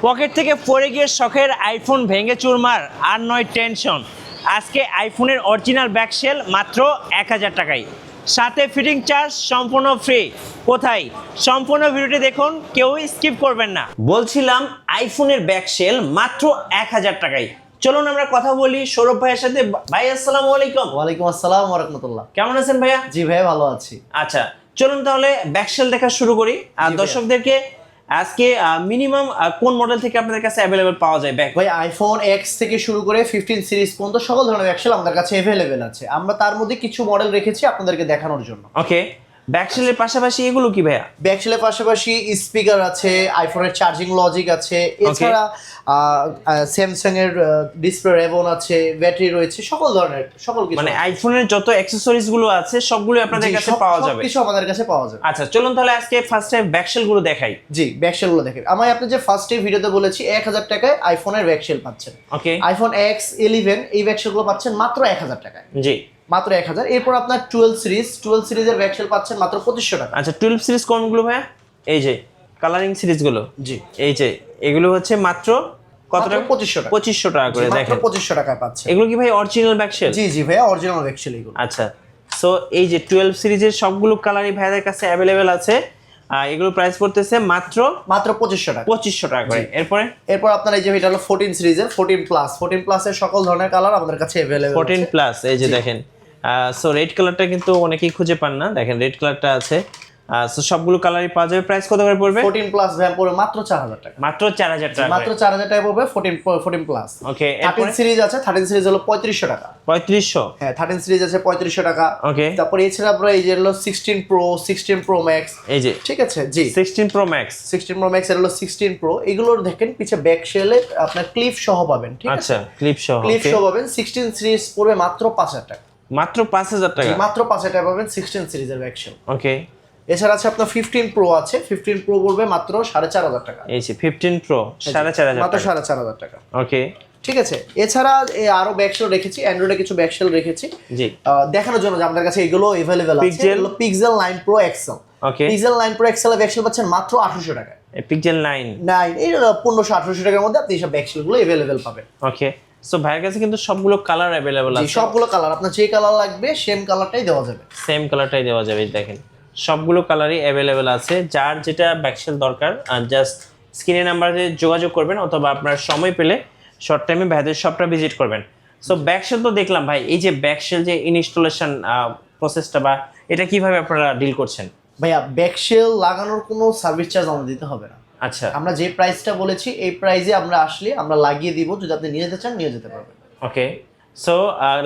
Pocket থেকে পড়ে গিয়ে শখের আইফোন ভেঙে চুরমার, আর নয় টেনশন। আজকে আইফোনের অরিজিনাল ব্যাকশেল মাত্র 1000 টাকায়, সাথে ফিটিং চার্জ সম্পূর্ণ ফ্রি। কোথায়? সম্পূর্ণ ভিডিওটি দেখুন, কেউ স্কিপ করবেন না। বলছিলাম আইফোনের ব্যাকশেল মাত্র 1000 টাকায়। চলুন আমরা কথা বলি সৌরভ ভাইয়ের সাথে। ভাই আসসালামু আলাইকুম। ওয়ালাইকুম আসসালাম ওয়া রাহমাতুল্লাহ। কেমন আছেন ভাইয়া? জি ভাই, ভালো আছি। আচ্ছা, চলুন তাহলে ব্যাকশেল দেখা শুরু করি। আর দর্শকদেরকে আজকে মিনিমাম কোন মডেল থেকে আপনাদের কাছে অ্যাভেলেবল পাওয়া যায় ব্যাক? ভাই আইফোন এক্স থেকে শুরু করে 15 সিরিজ পর্যন্ত সকল ধরনের ব্যাকশেল আমাদের কাছে অ্যাভেলেবেল আছে। আমরা তার মধ্যে কিছু মডেল রেখেছি আপনাদেরকে দেখানোর জন্য। ওকে, ব্যাকশেলের পাশাপাশি এগুলো কি ভাইয়া? ব্যাকশেলের পাশাপাশি স্পিকার আছে, আইফোনের চার্জিং লজিক আছে, এছাড়া স্যামসাং এর ডিসপ্লে রেবন আছে, ব্যাটারি রয়েছে, সকল ধরনের সকল কিছু। মানে আইফোনের যত অ্যাকসেসরিজ গুলো আছে সবগুলো আপনাদের কাছে পাওয়া যাবে। কিছু আমাদের কাছে পাওয়া যাবে। আচ্ছা, চলুন তাহলে আজকে ফার্স্ট টাইম ব্যাকশেল গুলো দেখাই। জি, ব্যাকশেল গুলো দেখেন। আমি আপনি যে ফার্স্ট ভিডিওতে বলেছি 1000 টাকায় আইফোনের ব্যাকশেল পাচ্ছেন। ওকে, আইফোন এক্স 11 এই ব্যাকশেল গুলো পাচ্ছেন মাত্র 1000 টাকায়। জি, মাত্র 1000। এরপর আপনার 12 সিরিজের ব্যাকশেল পাচ্ছেন মাত্র 2500 টাকা। আচ্ছা, 12 সিরিজ কোনগুলো ভাইয়া? এই যে কালারিং সিরিজ গুলো। জি, এই যে এগুলো হচ্ছে মাত্র কত টাকা? 2500 টাকা। 2500 টাকা করে দেখেন। মাত্র 2500 টাকায় পাচ্ছেন। এগুলো কি ভাই অরিজিনাল ব্যাকশেল? জি জি ভাই, অরিজিনাল ব্যাকশেল এগুলো। আচ্ছা, সো এই যে 12 সিরিজের সবগুলো কালারই ভাইয়াদের কাছে অ্যাভেলেবেল আছে। এগুলো প্রাইস পড়তেছে মাত্র 2500 টাকা। 2500 টাকা করে। এরপর আপনার এই যে এটা হলো 14 সিরিজের 14 প্লাসের সকল ধরনের কালার আমাদের কাছে अवेलेबल 14 প্লাস। এই যে দেখেন, সো রেড কালারটা কিন্তু অনেকেই খুঁজে পান না, দেখেন রেড কালারটা আছে। সো সবগুলো কালারই পাওয়া যাবে। প্রাইস কত করে পড়বে? 14 প্লাস ভ্যাম পড়বে মাত্র 4000 টাকা। মাত্র 4000 টাকা। মাত্র 4000 টাকা পড়বে 14 প্লাস। ওকে, 13 সিরিজ আছে, 13 সিরিজ হলো 3500 টাকা। 3500? হ্যাঁ, 13 সিরিজ আছে 3500 টাকা। ওকে, তারপর এছাড়া আপনারা এই যে হলো 16 প্রো ম্যাক্স। এই যে ঠিক আছে, জি 16 প্রো ম্যাক্স। 16 প্রো ম্যাক্স এর হলো 16 প্রো। এগুলোর দেখেন পিছে ব্যাক শেলে আপনার ক্লিপ সহ পাবেন। ঠিক আছে, আচ্ছা, ক্লিপ সহ। ক্লিপ সহ পাবেন। 16 সিরিজ পড়বে মাত্র 5000 টাকা। মাত্র 5000 টাকা? মাত্র 5000 টাকা পাবেন 16 সিরিজের ব্যাক শেল। ওকে, এছাড়া আছে আপনার 15 প্রো আছে। 15 প্রো পড়বে মাত্র 4500 টাকা। এই যে 15 প্রো 4500 মাত্র টাকা। 4500 টাকা। ওকে, ঠিক আছে। এছাড়া আরো ব্যাকশেল রেখেছি, অ্যান্ড্রয়েডে কিছু ব্যাকশেল রেখেছি জি, দেখানোর জন্য যে আমাদের কাছে এগুলো अवेलेबल আছে। এগুলো পিক্সেল 9 প্রো এক্সেল। ওকে, পিক্সেল 9 প্রো এক্সেল এর ব্যাকশেল পাচ্ছেন মাত্র 800 টাকা। পিক্সেল 9 এই 1500-1800 টাকার মধ্যে আপনি সব ব্যাকশেলগুলো अवेलेबल পাবেন। ওকে, সো ভাইয়ের কাছে কিন্তু সবগুলো কালার अवेलेबल জি, আছে। সবগুলো কালার আপনার যে কালার লাগবে সেম কালারটাই দেওয়া যাবে। সেম কালারটাই দেওয়া যাবে। দেখেন সবগুলো কালারই অ্যাভেলেবেল আছে। যার যেটা ব্যাকশেল দরকার জাস্ট স্ক্রিনে নাম্বারে যোগাযোগ করবেন, অথবা আপনার সময় পেলে শর্ট টাইমে ভাইদের শপটা ভিজিট করবেন। সো ব্যাকশেল তো দেখলাম ভাই, এই যে ব্যাকশেল যে ইনস্টলেশন প্রসেসটা বা এটা কিভাবে আপনারা ডিল করছেন? ভাইয়া ব্যাকশেল লাগানোর কোনো সার্ভিস চার্জ আমাদের দিতে হবে না। আচ্ছা, আমরা যে প্রাইসটা বলেছি এই প্রাইসে আমরা আসলে আমরা লাগিয়ে দিব। যদি আপনি নিয়ে যেতে চান নিয়ে যেতে পারবেন। ওকে, সো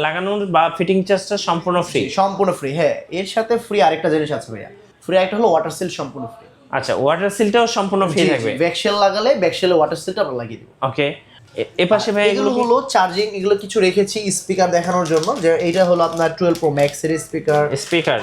লাগানোর বা ফিটিং চার্জটা সম্পূর্ণ ফ্রি? সম্পূর্ণ ফ্রি। হ্যাঁ, এর সাথে ফ্রি আরেকটা জিনিস আছে ভাইয়া। ফ্রি একটা হলো ওয়াটার সিল, সম্পূর্ণ ফ্রি। আচ্ছা, ওয়াটার সিলটাও সম্পূর্ণ ফ্রি থাকবে? ব্যাকশেল লাগালে ব্যাকশেলে ওয়াটার সিলটা আমরা লাগিয়ে দিব। ওকে, এর পাশে ভাই এগুলো হলো চার্জিং, এগুলো কিছু রেখেছি স্পিকার দেখানোর জন্য। যে এইটা হলো আপনার 12 প্রো ম্যাক্স এর স্পিকার,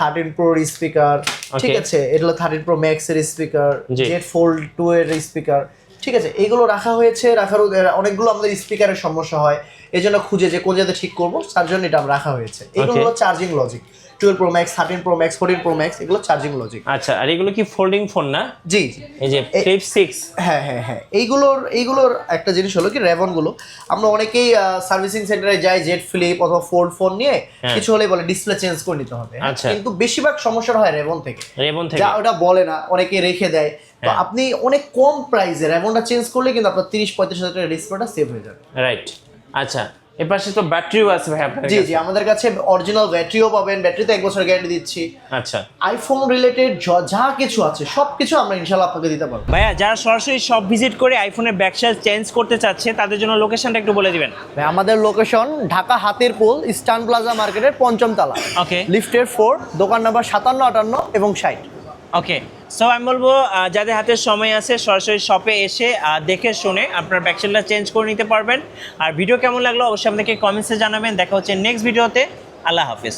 13 প্রো এর স্পিকার। ঠিক আছে, এটা হলো 13 প্রো ম্যাক্স এর স্পিকার, জেড ফোল্ড 2 এর স্পিকার। ঠিক আছে, এগুলো রাখা হয়েছে। রাখার অনেকগুলো আমাদের স্পিকারের সমস্যা হয়, এজন্য খুঁজে যে কোন জায়গাতে ঠিক করব তার জন্য এটা রাখা হয়েছে। এগুলো হলো charging logic. 12 pro max, 13 pro max, 14 pro max, এগুলো চার্জিং লজিক। আচ্ছা, আর এগুলো কি ফোল্ডিং ফোন না? জি, এই যে ফ্লিপ 6। হ্যাঁ হ্যাঁ হ্যাঁ, এইগুলোর একটা জিনিস হলো কি, রেভন গুলো আমরা অনেকেই সার্ভিসিং সেন্টারে যাই জেড ফ্লিপ অথবা ফোল্ড ফোন নিয়ে, কিছু হলে বলে ডিসপ্লে চেঞ্জ করে নিতে হবে। কিন্তু বেশিরভাগ সমস্যা হয় রেভন থেকে। যা ওটা বলে না, অনেকে রেখে দেয়। তো আপনি অনেক কম প্রাইসে রেভনটা চেঞ্জ করলে কিন্তু আপনার 30-35 হাজার টাকা ডিসপ্লেটা সেভ হয়ে যাবে। রাইট। আচ্ছা, এর পাশে তো ব্যাটারিও আছে ভাই আপনাদের কাছে? জি, আমাদের কাছে অরিজিনাল ব্যাটারিও পাবেন। ব্যাটারিতে 1 বছর গ্যারান্টি দিচ্ছি। আচ্ছা, আইফোন রিলেটেড যা কিছু আছে সবকিছু আমরা ইনশাআল্লাহ আপনাকে দিতে পারবো। ভাইয়া যারা সরাসরি শপ ভিজিট করে আইফোনের ব্যাকশেল চেঞ্জ করতে চাচ্ছে তাদের জন্য লোকেশনটা একটু বলে দিবেন। আমাদের location Dhaka Hatirpul Eastern Plaza মার্কেটের 5ম তলা। ওকে, লিফটের 4, দোকান নাম্বার 57, 58 এবং 60। ওকে, সো আমি বলবো যাদের হাতে সময় আছে সরাসরি শপে এসে দেখে শুনে আপনার ব্যাকশেলটা চেঞ্জ করে নিতে পারবেন। আর ভিডিও কেমন লাগলো অবশ্যই আপনাকে কমেন্টসে জানাবেন। দেখা হচ্ছে নেক্সট ভিডিওতে। আল্লাহ হাফিজ।